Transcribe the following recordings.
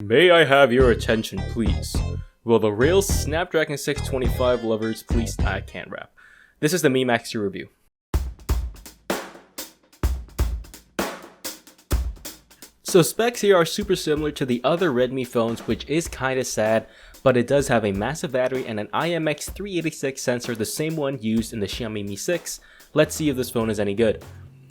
May I have your attention, please? Will the real Snapdragon 625 lovers please? I can't rap. This is the Mi Max review. So specs here are super similar to the other Redmi phones, which is kinda sad, but it does have a massive battery and an IMX386 sensor, the same one used in the Xiaomi Mi 6. Let's see if this phone is any good.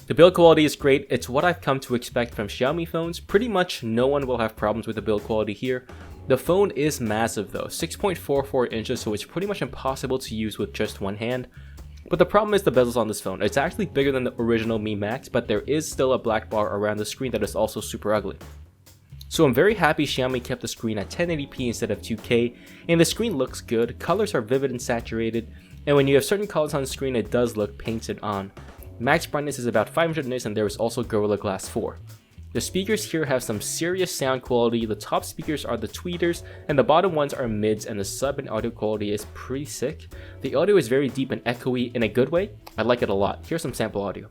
The build quality is great. It's what I've come to expect from Xiaomi phones. Pretty much no one will have problems with the build quality here. The phone is massive though, 6.44 inches, so it's pretty much impossible to use with just one hand. But the problem is the bezels on this phone. It's actually bigger than the original Mi Max, but there is still a black bar around the screen that is also super ugly. So I'm very happy Xiaomi kept the screen at 1080p instead of 2K, and the screen looks good, colors are vivid and saturated, and when you have certain colors on the screen it does look painted on. Max brightness is about 500 nits and there is also Gorilla Glass 4. The speakers here have some serious sound quality. The top speakers are the tweeters and the bottom ones are mids, and the sub and audio quality is pretty sick. The audio is very deep and echoey in a good way. I like it a lot. Here's some sample audio.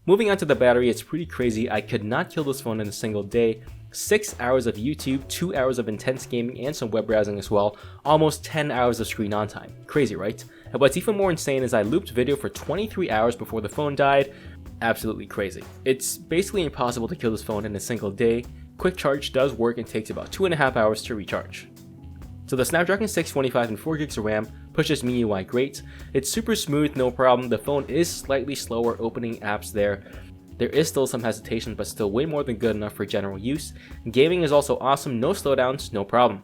Moving on to the battery, it's pretty crazy. I could not kill this phone in a single day. 6 hours of YouTube, 2 hours of intense gaming and some web browsing as well, almost 10 hours of screen on time. Crazy, right? And what's even more insane is I looped video for 23 hours before the phone died. Absolutely crazy. It's basically impossible to kill this phone in a single day. Quick charge does work and takes about 2.5 hours to recharge. So the Snapdragon 625 and 4GB of RAM pushes MIUI great. It's super smooth, no problem. The phone is slightly slower opening apps there. There is still some hesitation, but still way more than good enough for general use. Gaming is also awesome, no slowdowns, no problem.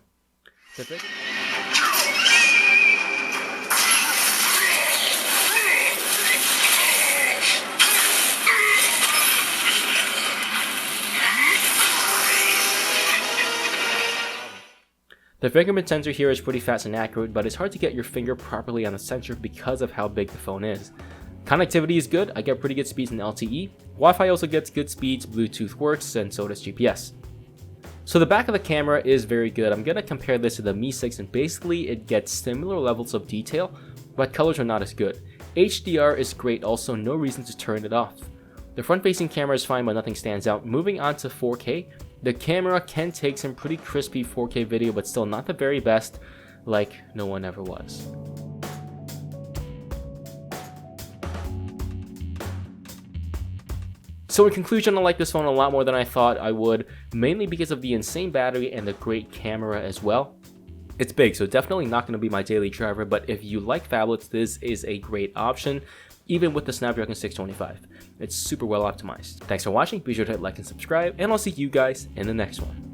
The fingerprint sensor here is pretty fast and accurate, but it's hard to get your finger properly on the sensor because of how big the phone is. Connectivity is good. I get pretty good speeds in LTE. Wi-Fi also gets good speeds, Bluetooth works, and so does GPS. So the back of the camera is very good. I'm going to compare this to the Mi 6, and basically it gets similar levels of detail, but colors are not as good. HDR is great also, no reason to turn it off. The front-facing camera is fine, but nothing stands out. Moving on to 4K, the camera can take some pretty crispy 4K video, but still not the very best, like no one ever was. So in conclusion, I like this phone a lot more than I thought I would, mainly because of the insane battery and the great camera as well. It's big, so definitely not going to be my daily driver, but if you like phablets, this is a great option, even with the Snapdragon 625. It's super well optimized. Thanks for watching, be sure to hit like and subscribe, and I'll see you guys in the next one.